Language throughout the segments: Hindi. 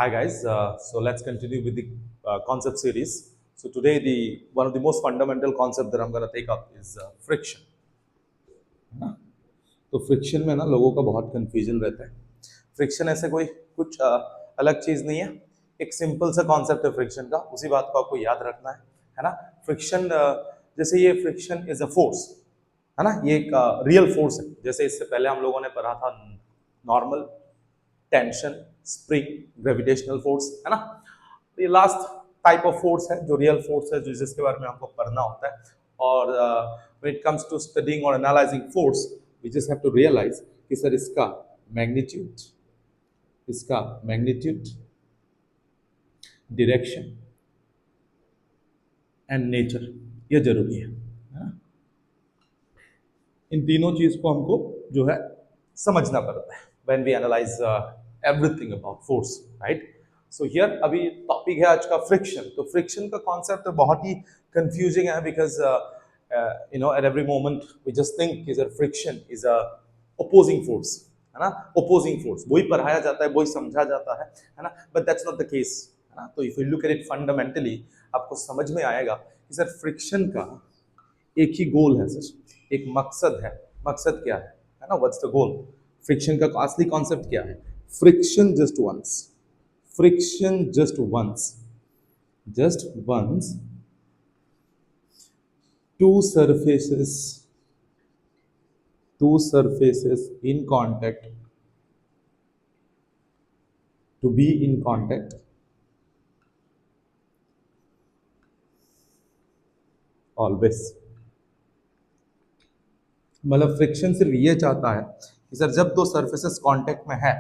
Hi guys, so let's continue with the concept series. So today, the one of the most fundamental concept that I'm going to take up is friction. है ना? तो फ्रिक्शन में ना लोगों का बहुत कंफ्यूजन रहता है. फ्रिक्शन ऐसे कोई कुछ अलग चीज नहीं है. एक सिंपल सा कॉन्सेप्ट है फ्रिक्शन का. उसी बात को आपको याद रखना है ना. फ्रिक्शन जैसे ये फ्रिक्शन इज अ फोर्स, है ना. ये एक रियल फोर्स है. जैसे इससे पहले हम लोगों ने पढ़ा था normal, tension, spring, gravitational force, है ना. ये लास्ट टाइप ऑफ फोर्स है जो रियल फोर्स है, जो जिसके बारे में हमको पढ़ना होता है. और when it comes to studying और analysing force, we just have to realise कि सर इसका मैग्नीट्यूड, डायरेक्शन एंड नेचर ये जरूरी है ना. इन तीनों चीज को हमको जो है समझना पड़ता है when we analyze everything about force, right? So here अभी टॉपिक है आज का फ्रिक्शन. तो फ्रिक्शन का कॉन्सेप्ट बहुत ही कंफ्यूजिंग है because at every moment we just think is a friction is a opposing force, है ना. opposing force वही पढ़ाया जाता है, वही समझा जाता है ना. but that's not the case, है ना. तो if you look at it fundamentally आपको समझ में आएगा कि सर फ्रिक्शन का एक ही गोल है सर, एक मकसद है. मकसद क्या है ना. What's the goal? फ्रिक्शन का असली कॉन्सेप्ट क्या है? Friction just once two surfaces in contact to be in contact always. मतलब फ्रिक्शन सिर्फ ये चाहता है कि सर जब दो सरफेसेस कांटेक्ट में है,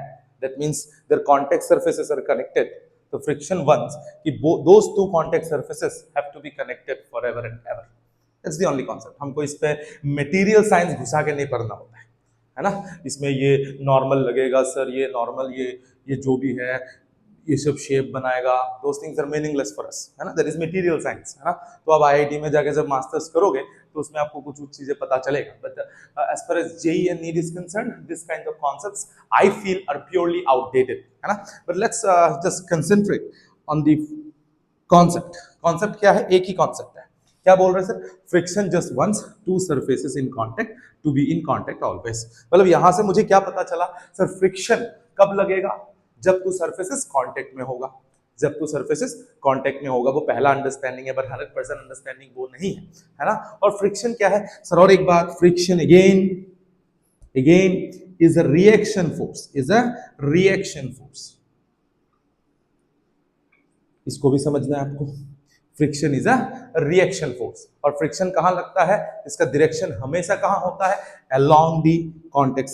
that means their contact surfaces are connected. तो फ्रिक्शन वंस कि those two contact surfaces have to be connected forever and ever. That's the only concept. हमको इस पे मटेरियल साइंस घुसा के नहीं पढ़ना होता है ना. इसमें ये नॉर्मल लगेगा सर, ये नॉर्मल, ये जो भी है ये सब शेप बनाएगा, those things are meaningless for us, है ना. दैट इज मटेरियल साइंस, है ना. तो आप आईआईटी में जाके जब मास्टर्स करोगे तो उसमें आपको कुछ चीजें पता चलेगा. But as far as JEE and NEET is concerned, this kind of concepts I feel are purely outdated, है ना. But let's just concentrate on the concept. Concept क्या है? एक ही कॉन्सेप्ट है. क्या बोल रहे हैं sir? Friction just once two surfaces in contact to be in contact always. मतलब यहां से मुझे क्या पता चला सर? फ्रिक्शन कब लगेगा? जब टू सरफेसेस कांटेक्ट में होगा. जब टू सरफेसेस कांटेक्ट में होगा. वो पहला अंडरस्टैंडिंग है, बट 100% अंडरस्टैंडिंग वो नहीं है ना. और फ्रिक्शन क्या है सर? और एक बात, friction again is a reaction force. इसको भी समझना है आपको. Friction is a reaction force. और फ्रिक्शन कहां लगता है? इसका डायरेक्शन हमेशा कहां होता है? Along the contact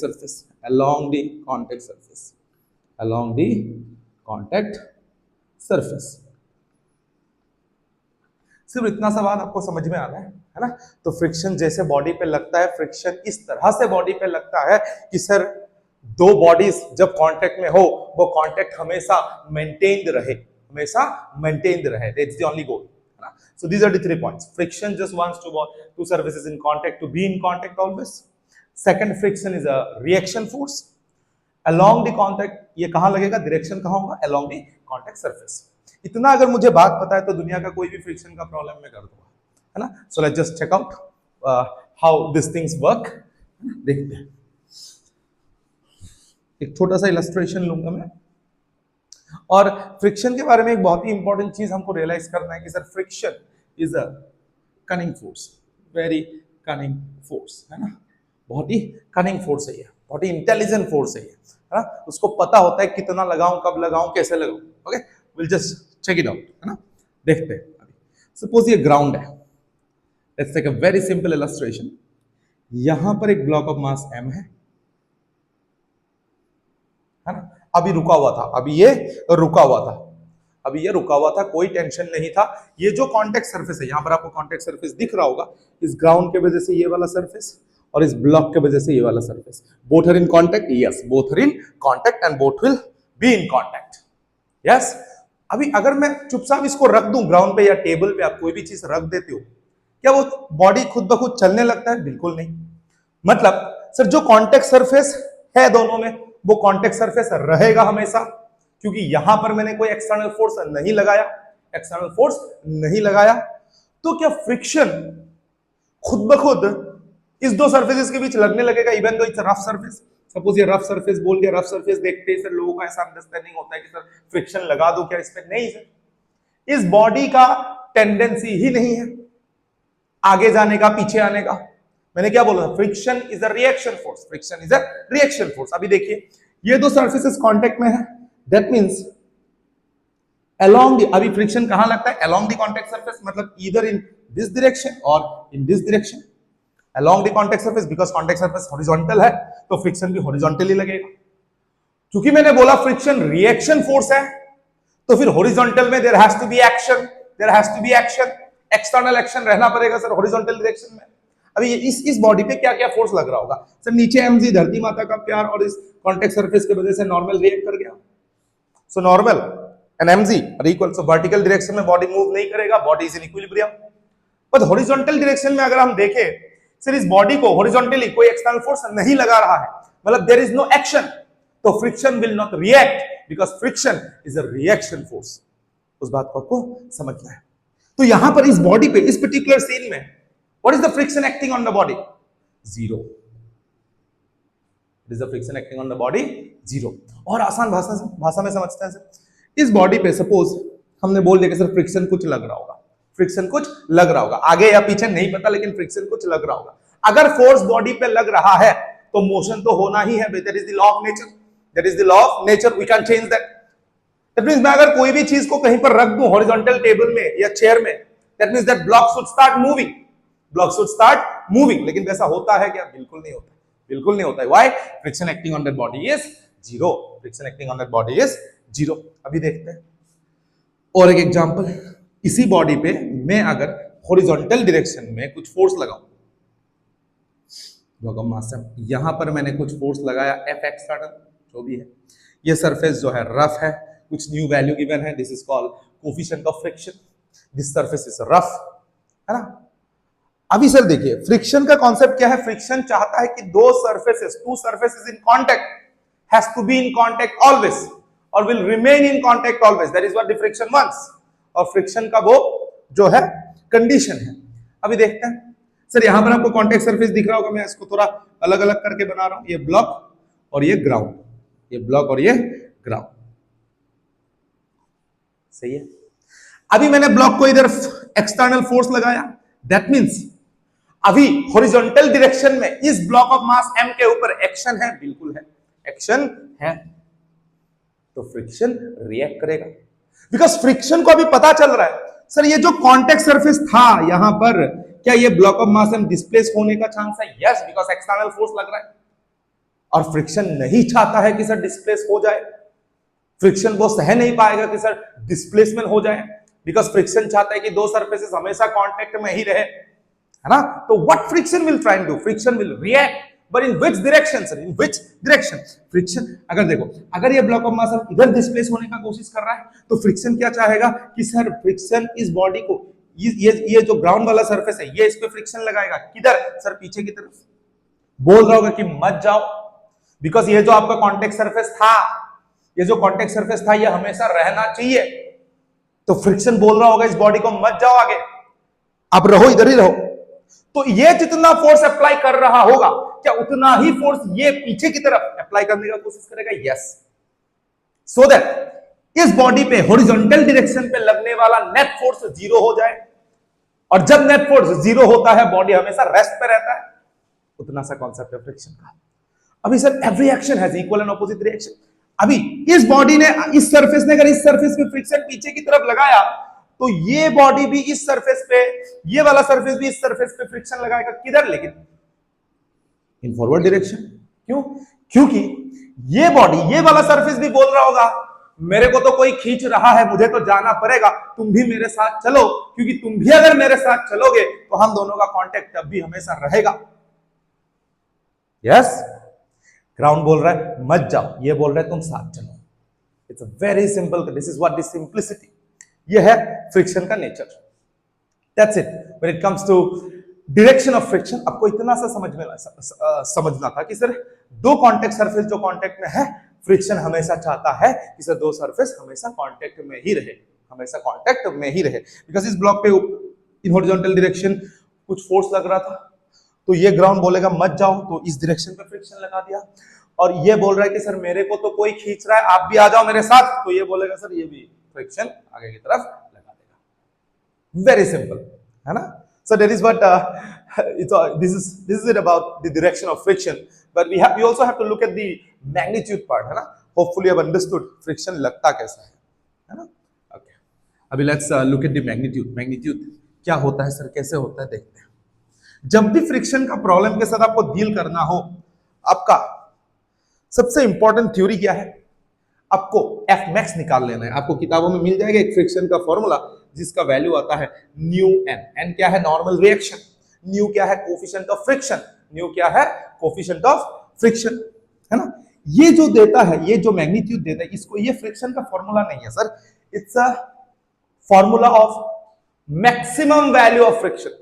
surface. सिर्फ इतना सा बात आपको समझ में आना है ना. तो फ्रिक्शन जैसे बॉडी पे लगता है, फ्रिक्शन इस तरह से बॉडी पे लगता है कि सर दो बॉडीज जब कांटेक्ट में हो, वो कांटेक्ट हमेशा मेंटेन्ड रहे. That's the only goal. So these are the 3 points. Friction just wants two surfaces in contact to be in contact always. Second, friction is a reaction force. Along the contact, ये कहाँ लगेगा? डायरेक्शन कहाँ होगा? Along the contact surface. इतना अगर मुझे बात पता है तो दुनिया का कोई भी फ्रिक्शन का प्रॉब्लम में कर दूंगा, है ना. So let's just check out how these things work. देखते हैं. एक छोटा सा इलस्ट्रेशन लूंगा मैं. और फ्रिक्शन के बारे में एक बहुत ही इंपॉर्टेंट चीज हमको रियलाइज करना है कि sir friction is a cunning force, very cunning force, है ना. बहुत ही कनिंग फोर्स है ये, बहुत ही इंटेलिजेंट फोर्स है ये, है ना. उसको पता होता है कितना लगाऊं, कब लगाऊं, कैसे लगाऊं. Okay, will just check it out, है ना. देखते हैं. सपोज ये ग्राउंड है. Let's take a very simple illustration. यहां पर एक ब्लॉक ऑफ मास m है ना. अभी रुका हुआ था, अभी ये रुका हुआ था, कोई टेंशन नहीं था. ये जो कांटेक्ट सरफेस है, यहां पर आपको कांटेक्ट सरफेस दिख रहा होगा. इस ग्राउंड के वजह से ये वाला सरफेस और इस ब्लॉक के वजह से ये वाला surface, both are in contact. Yes, both are in contact and both will be in contact. Yes. अभी अगर मैं चुपचाप इसको रख दूं ग्राउंड पे या टेबल पे, आप कोई भी चीज रख देते हो, क्या वो बॉडी खुद ब खुद चलने लगता है? बिल्कुल नहीं. मतलब सर जो कांटेक्ट सरफेस है दोनों में, वो कांटेक्ट सरफेस रहेगा हमेशा, क्योंकि यहां पर मैंने कोई एक्सटर्नल फोर्स नहीं लगाया, एक्सटर्नल फोर्स नहीं लगाया, तो क्या फ्रिक्शन खुद ब खुद इस दो सरफेसेस के बीच लगने लगेगा, even though it's rough surface? Suppose ये रफ सरफेस बोल के, रफ सरफेस देखते ही सर लोगों का ऐसा अंडरस्टैंडिंग होता है कि सर फ्रिक्शन लगा दो क्या इस पे? नहीं सर, इस बॉडी का टेंडेंसी ही नहीं है आगे जाने का, पीछे आने का। मैंने क्या बोला? Friction is a reaction force, friction is a reaction force. अभी देखिए ये दो सरफेसेस कांटेक्ट में है, दैट मींस अलोंग, अभी फ्रिक्शन कहां लगता है? अलोंग द कांटेक्ट सरफेस, मतलब ईदर इन दिस डायरेक्शन और in this direction, along the contact surface, because contact surface horizontal है तो फ्रिक्शन भी हॉरिजॉन्टली लगेगा। क्योंकि मैंने बोला फ्रिक्शन रिएक्शन फोर्स है, तो फिर हॉरिजॉन्टल में there has to be action, there has to be action, external action रहना पड़ेगा सर हॉरिजॉन्टल डायरेक्शन में। अभी इस बॉडी पे क्या क्या फोर्स लग रहा होगा सर? नीचे एमजी धरती माता का प्यार और इस कांटेक्ट सरफेस की वजह से नॉर्मल रिएक्ट कर गया, so normal and MG are equal, so vertical direction में बॉडी मूव नहीं करेगा, body is in equilibrium. But horizontal direction में अगर हम देखें सर इस बॉडी को हॉरिजॉन्टली कोई एक्सटर्नल फोर्स नहीं लगा रहा है, मतलब देयर इज नो एक्शन, तो friction will not react because friction is a reaction force. उस बात को आपको समझना है। तो यहां पर इस बॉडी पे, इस पर्टिकुलर सीन में what is the friction acting on the body? Zero. What is the friction acting on the body? Zero. और आसान भाषा में समझते हैं सर, इस बॉडी पे सपोज हमने बोल दिया कि सर फ्रिक्शन कुछ लग रहा होगा, फ्रिक्शन कुछ लग रहा होगा, आगे या पीछे नहीं पता, लेकिन फ्रिक्शन कुछ लग रहा होगा। अगर फोर्स बॉडी पे लग रहा है तो मोशन तो होना ही है, that is the law of nature, that is the law of nature, we can change that. That means मैं अगर कोई भी चीज को कहीं पर रख दूं हॉरिजॉन्टल टेबल में या चेयर में, that means that block should start moving, block should start moving. लेकिन वैसा होता है क्या? बिल्कुल नहीं होता, बिल्कुल नहीं होता है। Why? Friction acting on that body is zero, friction acting on that body is zero. अभी देखते हैं और एक एग्जांपल, इसी बॉडी पे मैं अगर हॉरिजॉन्टल डायरेक्शन में कुछ फोर्स लगाऊं, यहां पर मैंने कुछ फोर्स लगाया एफ एक्सटर्नल, जो भी है, ये सरफेस जो है रफ है, कुछ न्यू वैल्यू गिवन है, this is called coefficient of friction, this surface is rough, है ना। अभी सर देखिए फ्रिक्शन का कॉन्सेप्ट क्या है? फ्रिक्शन चाहता है कि दो surfaces, two surfaces in contact has to be in contact always और will remain in contact always, that is what the friction wants. और फ्रिक्शन का वो जो है कंडीशन है। अभी देखते हैं सर, यहां पर आपको कांटेक्ट सरफेस दिख रहा होगा, मैं इसको थोड़ा अलग अलग करके बना रहा हूं, ये ब्लॉक और ये ग्राउंड, ये ब्लॉक और ये ग्राउंड, सही है। अभी मैंने ब्लॉक को इधर एक्सटर्नल फोर्स लगाया, दैट मींस अभी हॉरिजॉन्टल डायरेक्शन में इस ब्लॉक ऑफ मास m के ऊपर एक्शन है, बिल्कुल है, एक्शन है, तो फ्रिक्शन रिएक्ट करेगा। बिकॉज फ्रिक्शन को अभी पता चल रहा है सर ये जो कांटेक्ट सरफेस था यहां पर, क्या ये block of mass m displace होने का चांस है? यस, बिकॉज एक्सटर्नल फोर्स लग रहा है। और फ्रिक्शन नहीं चाहता है कि सर डिस्प्लेस हो जाए, फ्रिक्शन वो सह नहीं पाएगा कि सर डिस्प्लेसमेंट हो जाए, बिकॉज फ्रिक्शन चाहता है कि दो सरफेसेस हमेशा कांटेक्ट में ही रहे, है ना। तो what friction will try to do? Friction will react, but in which direction sir? In which direction? Friction, अगर देखो अगर ये ब्लॉक ऑफ मास इधर डिस्प्लेस होने का कोशिश कर रहा है तो फ्रिक्शन क्या चाहेगा कि सर फ्रिक्शन इस बॉडी को, ये जो ग्राउंड वाला सरफेस है ये इस पे फ्रिक्शन लगाएगा, किधर सर? पीछे की तरफ। बोल रहा होगा कि मत जाओ, बिकॉज ये जो आपका कांटेक्ट सरफेस था, ये जो कांटेक्ट सरफेस था ये हमेशा रहना चाहिए, तो फ्रिक्शन बोल रहा होगा इस बॉडी को मत जाओ आगे, आप रहो, इधर ही रहो। तो ये जितना फोर्स अप्लाई कर रहा होगा, क्या उतना ही फोर्स ये पीछे की तरफ अप्लाई करने का कोशिश करेगा? यस, सो दैट इस बॉडी पे हॉरिजॉन्टल डायरेक्शन पे लगने वाला नेट फोर्स जीरो हो जाए। और जब नेट फोर्स जीरो होता है बॉडी हमेशा रेस्ट पे रहता है, उतना सा कॉन्सेप्ट है फ्रिक्शन का। अभी sir every action has equal and opposite reaction. अभी इस बॉडी ने, इस सरफेस ने अगर इस सरफेस पे फ्रिक्शन पीछे की तरफ लगाया तो ये बॉडी भी इस सरफेस पे, ये वाला सरफेस भी इस सरफेस पे फ्रिक्शन लगाएगा, किधर? लेकिन इन फॉरवर्ड डायरेक्शन। क्यों? क्योंकि ये बॉडी, ये वाला सरफेस भी बोल रहा होगा मेरे को तो कोई खींच रहा है, मुझे तो जाना पड़ेगा, तुम भी मेरे साथ चलो, क्योंकि तुम भी अगर मेरे साथ चलोगे तो हम दोनों का कांटेक्ट तब भी हमेशा रहेगा। यस, ग्राउंड बोल रहा है मत जाओ, ये बोल रहा है तुम साथ चलो। It's a very simple, this is what the simplicity, ये है फ्रिक्शन का nature. That's it when it comes to direction of friction. आपको इतना सा समझना था कि सर दो कांटेक्ट सरफेस जो कांटेक्ट में है, फ्रिक्शन हमेशा चाहता है कि सर दो सरफेस हमेशा कांटेक्ट में ही रहे, हमेशा कांटेक्ट में ही रहे। बिकॉज इस ब्लॉक पे इन हॉरिजॉन्टल डायरेक्शन कुछ फोर्स लग रहा था, तो ये ग्राउंड बोलेगा मत जाओ, तो इस डायरेक्शन पे फ्रिक्शन लगा दिया। और ये बोल रहा है कि सर मेरे को तो कोई खींच रहा है, आप भी आ जाओ मेरे साथ, तो ये बोलेगा सर ये भी फ्रिक्शन आगे की तरफ लगा देगा। वेरी सिंपल है ना। So that is what this is it about the direction of friction, but we also have to look at the magnitude part, है ना। Hopefully you have understood friction लगता कैसा है ना। Okay, अभी let's look at the magnitude। magnitude क्या होता है सर, कैसे होता है, देखते हैं। जब भी फ्रिक्शन का प्रॉब्लम के साथ आपको डील करना हो, आपका सबसे इंपॉर्टेंट थ्योरी क्या है, आपको एफ मैक्स निकाल लेना है। आपको किताबों में मिल जाएगा एक फ्रिक्शन का फॉर्मूला जिसका वैल्यू आता है न्यू एन। एन क्या है, नॉर्मल रिएक्शन। न्यू क्या है, कोफिशिएंट ऑफ फ्रिक्शन। न्यू क्या है, कोफिशिएंट ऑफ फ्रिक्शन, है ना। ये जो देता है, ये जो मैग्नीट्यूड देता है, इसको, ये फ्रिक्शन का फॉर्मूला नहीं है sir, it's a formula of maximum value of friction.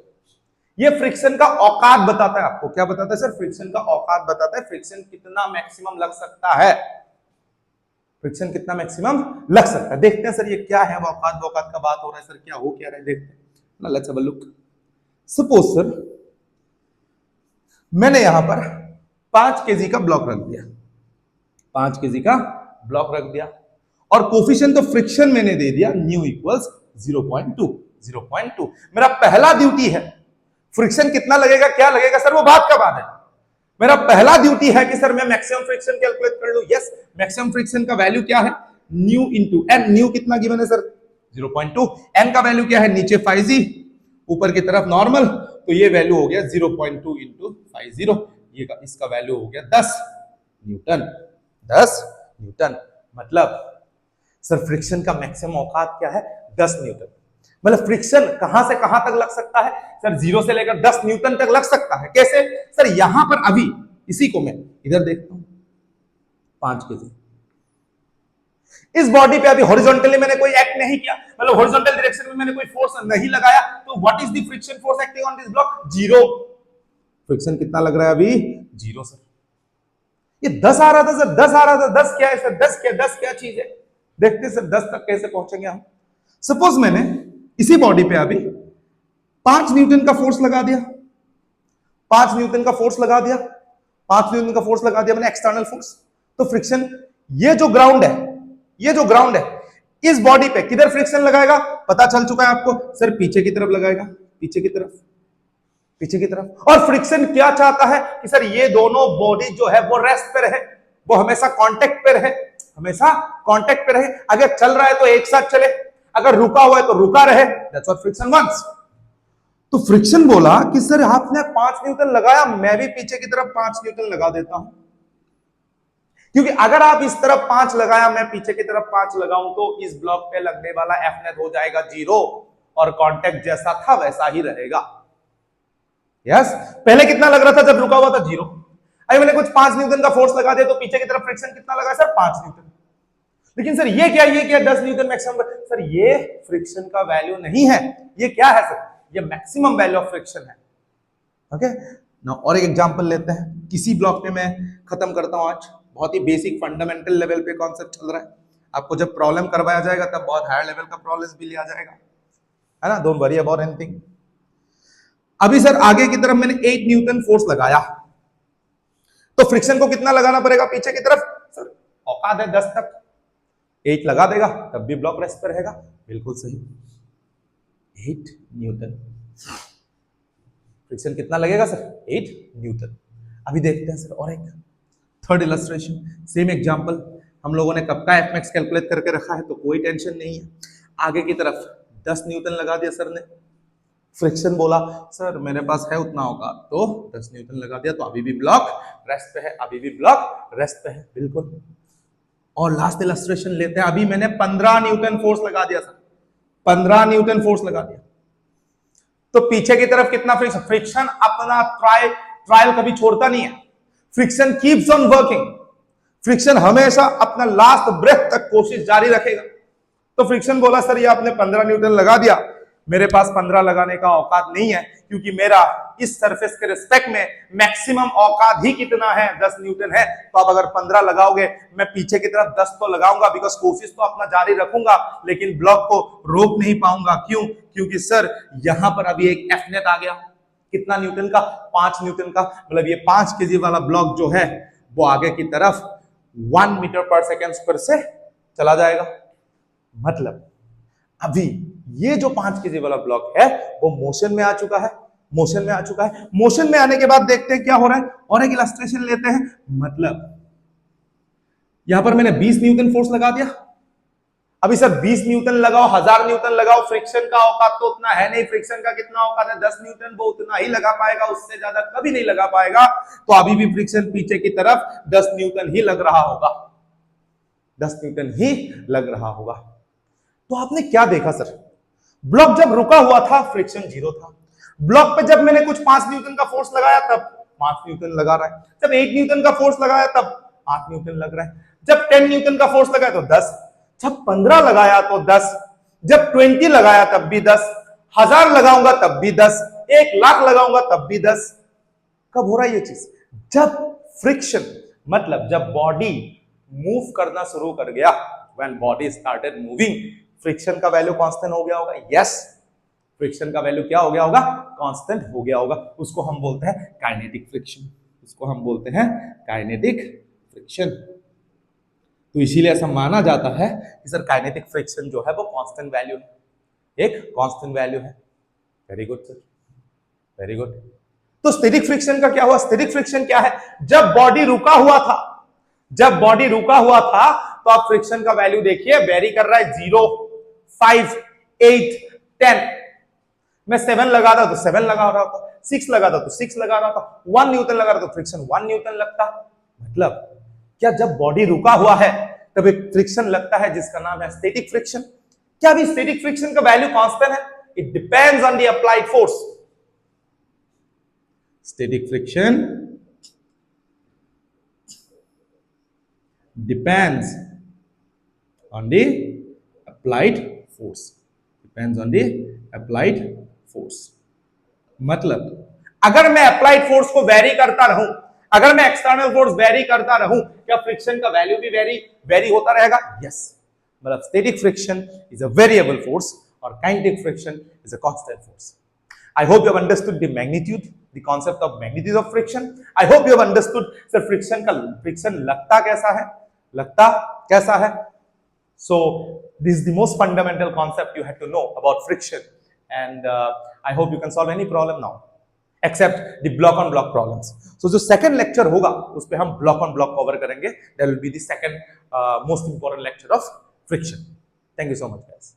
ये फ्रिक्शन का औकात बताता है आपको। क्या बताता है सर, फ्रिक्शन का औकात बताता है, फ्रिक्शन कितना मैक्सिमम लग सकता है, फ्रिक्शन कितना मैक्सिमम लग सकता है। देखते हैं सर ये क्या है, औकात औकात का बात हो रहा है सर, क्या हो क्या रहा है, देखते हैं ना। Let's have a look. Suppose sir मैंने यहां पर 5 kg का ब्लॉक रख दिया, 5 kg का ब्लॉक रख दिया, और कोफिशिएंट ऑफ फ्रिक्शन मैंने दे दिया न्यू इक्वल्स 0.2। मेरा पहला ड्यूटी है, फ्रिक्शन कितना लगेगा, क्या लगेगा सर, वो बात का बात है। मेरा पहला ड्यूटी है कि सर मैं मैक्सिमम फ्रिक्शन कैलकुलेट कर लूं। यस, मैक्सिमम फ्रिक्शन का वैल्यू क्या है, न्यू इनटू एन। न्यू कितना गिवन है सर, 0.2। एन का वैल्यू क्या है, नीचे 5g, ऊपर की तरफ नॉर्मल, तो ये वैल्यू हो गया 0.2 इंटू 50। ये इसका वैल्यू हो गया 10 न्यूटन। 10 न्यूटन मतलब सर फ्रिक्शन का मैक्सिमम औकात क्या है, 10 न्यूटन। मतलब फ्रिक्शन कहां से कहां तक लग सकता है सर, 0 से लेकर 10 न्यूटन तक लग सकता है। कैसे सर, यहां पर अभी इसी को मैं इधर देखता हूं, 5 kg इस बॉडी पे अभी हॉरिजॉन्टली मैंने कोई एक्ट नहीं किया, मतलब हॉरिजॉन्टल डायरेक्शन में मैंने कोई फोर्स नहीं लगाया, तो what is the friction force acting on this block, 0। Friction कितना लग रहा है अभी, 0 सर। ये 10 आ रहा था सर, 10 आ रहा था, 10 क्या है सर, 10 क्या चीज है, देखते सर 10 तक कैसे पहुंचेंगे हम। सपोज मैंने इसी बॉडी पे अभी 5 न्यूटन का फोर्स लगा दिया, 5 न्यूटन का फोर्स लगा दिया, 5 न्यूटन का फोर्स लगा दिया मैंने, एक्सटर्नल फोर्स। तो फ्रिक्शन, ये जो ग्राउंड है, ये जो ग्राउंड है, इस बॉडी पे किधर फ्रिक्शन लगाएगा पता चल चुका है आपको सर, पीछे की तरफ लगाएगा, पीछे की तरफ, पीछे की तरफ। और फ्रिक्शन क्या चाहता है कि सर ये दोनों बॉडी जो है वो रेस्ट पे रहे, वो हमेशा कांटेक्ट पे रहे, हमेशा कांटेक्ट पे रहे। अगर चल रहा है तो एक साथ चले, अगर रुका हुआ है तो रुका रहे, दैट्स व्हाट फ्रिक्शन वांट्स। तो फ्रिक्शन बोला कि सर आपने 5 न्यूटन लगाया, मैं भी पीछे की तरफ 5 न्यूटन लगा देता हूं, क्योंकि अगर आप इस तरफ 5 लगाया, मैं पीछे की तरफ 5 लगाऊं, तो इस ब्लॉक पे लगने वाला एफ नेट हो जाएगा 0 और कांटेक्ट जैसा था वैसा ही रहेगा। यस, पहले कितना लग रहा था जब रुका हुआ था, 0। अरे मैंने कुछ 5 न्यूटन का फोर्स लगा दिया, तो पीछे की तरफ फ्रिक्शन कितना लगा सर, 5 न्यूटन। लेकिन सर ये क्या 10 न्यूटन मैक्सिमम, सर ये फ्रिक्शन का वैल्यू नहीं है, ये क्या है सर, ये मैक्सिमम वैल्यू ऑफ फ्रिक्शन है। ओके नाउ और एक एग्जांपल लेते हैं, किसी ब्लॉक पे मैं खत्म करता हूं आज। बहुत ही बेसिक फंडामेंटल लेवल पे कॉन्सेप्ट चल रहा है, आपको जब प्रॉब्लम करवाया जाएगा तब बहुत हायर लेवल का प्रॉब्लम भी लिया जाएगा, है ना। Don't worry about anything. अभी सर आगे की तरफ मैंने 8 न्यूटन फोर्स लगाया, तो फ्रिक्शन को कितना लगाना पड़ेगा पीछे की तरफ, सर औकात है 10 तक, 8 लगा देगा तब भी ब्लॉक रेस्ट पर रहेगा, बिल्कुल सही, 8 न्यूटन। फ्रिक्शन कितना लगेगा सर, 8 न्यूटन। अभी देखते हैं सर और एक थर्ड इलस्ट्रेशन, सेम एग्जांपल। हम लोगों ने कब का एफ मैक्स कैलकुलेट करके रखा है, तो कोई टेंशन नहीं है। आगे की तरफ 10 न्यूटन लगा दिया सर ने, फ्रिक्शन बोला सर मेरे पास है उतना होगा, तो 10 न्यूटन लगा दिया, तो अभी भी ब्लॉक रेस्ट पे है, अभी भी ब्लॉक रेस्ट पे है, बिल्कुल। और लास्ट इलस्ट्रेशन लेते हैं, अभी मैंने 15 न्यूटन फोर्स लगा दिया सर, 15 न्यूटन फोर्स लगा दिया, तो पीछे की तरफ कितना फ्रिक्शन, फ्रिक्शन अपना ट्रायल कभी छोड़ता नहीं है, friction keeps on working, friction हमेशा अपना लास्ट ब्रेथ तक कोशिश जारी रखेगा। तो फ्रिक्शन बोला सर ये आपने 15 न्यूटन लगा दिया, मेरे पास 15 लगाने का औकात नहीं है, क्योंकि मेरा इस सरफेस के रिस्पेक्ट में मैक्सिमम औकात ही कितना है, 10 न्यूटन है। तो आप अगर 15 लगाओगे, मैं पीछे की तरफ 10 तो लगाऊंगा, बिकॉज कोशिश तो अपना जारी रखूंगा, लेकिन ब्लॉक को रोक नहीं पाऊंगा। क्यों? क्योंकि सर यहां पर अभी एक एफ नेट आ गया, कितना न्यूटन का? 5 न्यूटन का। मतलब ये 5 केजी वाला ब्लॉक जो है वो आगे की तरफ 1 मीटर पर सेकेंड स्क्वायर से चला जाएगा। मतलब अभी ये जो 5 केजी वाला ब्लॉक है वो मोशन में आ चुका है, मोशन में आ चुका है। मोशन में आने के बाद देखते हैं क्या हो रहा है, और एक इलस्ट्रेशन लेते हैं। मतलब यहां पर मैंने 20 न्यूटन फोर्स लगा दिया। अभी सर 20 न्यूटन लगाओ, 1000 न्यूटन लगाओ, फ्रिक्शन का औकात तो उतना है नहीं। फ्रिक्शन का कितना औकात है? 10 न्यूटन, वो उतना ही लगा पाएगा, उससे ज्यादा कभी नहीं लगा पाएगा। तो अभी भी फ्रिक्शन पीछे की तरफ 10 न्यूटन ही लग रहा होगा, 10 न्यूटन ही लग रहा होगा। तो आपने क्या देखा सर, ब्लॉक जब रुका हुआ था फ्रिक्शन 0 था। ब्लॉक पे जब मैंने कुछ 5 न्यूटन का फोर्स लगाया तब 5 न्यूटन लगा रहा है, जब 1 न्यूटन का फोर्स लगाया तब 8 न्यूटन लग रहा है, जब 10 न्यूटन का फोर्स लगाया तो 10, जब 15 लगाया तो 10, जब 20 लगाया तब भी 10, 1000 लगाऊंगा तब भी 10, 1,00,000 लगाऊंगा तब भी 10। कब हो रहा है ये चीज? जब फ्रिक्शन, मतलब जब बॉडी मूव करना शुरू कर गया, when body started moving, friction का वैल्यू कांस्टेंट हो गया होगा। यस, फ्रिक्शन का वैल्यू क्या हो गया होगा? कांस्टेंट हो गया होगा। उसको हम बोलते हैं काइनेटिक फ्रिक्शन, उसको हम बोलते हैं काइनेटिक फ्रिक्शन। तो इसीलिए ऐसा माना जाता है कि सर काइनेटिक फ्रिक्शन जो है वो कांस्टेंट वैल्यू है, एक कांस्टेंट वैल्यू है। Very good sir, very good. तो स्टैटिक फ्रिक्शन का क्या हुआ? स्टैटिक फ्रिक्शन क्या है? जब बॉडी रुका हुआ था, जब बॉडी रुका हुआ था तो आप फ्रिक्शन का वैल्यू देखिए, वेरी कर रहा है 0, 5, 8, 10। मैं 7 लगा रहा तो 7 लगा रहा था, 6 लगा था तो 6 लगा रहा था, 1 न्यूटन लगा रहा तो फ्रिक्शन 1 न्यूटन लगता। मतलब क्या जब बॉडी रुका हुआ है तब एक फ्रिक्शन लगता है जिसका नाम है स्टैटिक फ्रिक्शन। क्या भी स्टैटिक फ्रिक्शन का वैल्यू कांस्टेंट है? It depends on the applied force. Static friction depends on the applied force, depends on the applied force। मतलब अगर मैं अप्लाइड फोर्स को वेरी करता रहूं, अगर मैं एक्सटर्नल फोर्स वेरी करता रहूं, क्या फ्रिक्शन का वैल्यू भी वेरी होता रहेगा? यस। मतलब static friction is a variable force और kinetic friction is a constant force. I hope you have understood the magnitude, the concept of magnitude of friction. I hope you have understood sir friction लगता कैसा है, लगता कैसा है। So this is the most fundamental concept you have to know about friction, and I hope you can solve any problem now except the block on block problems. So जो second lecture होगा उस पे हम block on block cover करेंगे। That will be the second most important lecture of friction. Thank you so much guys.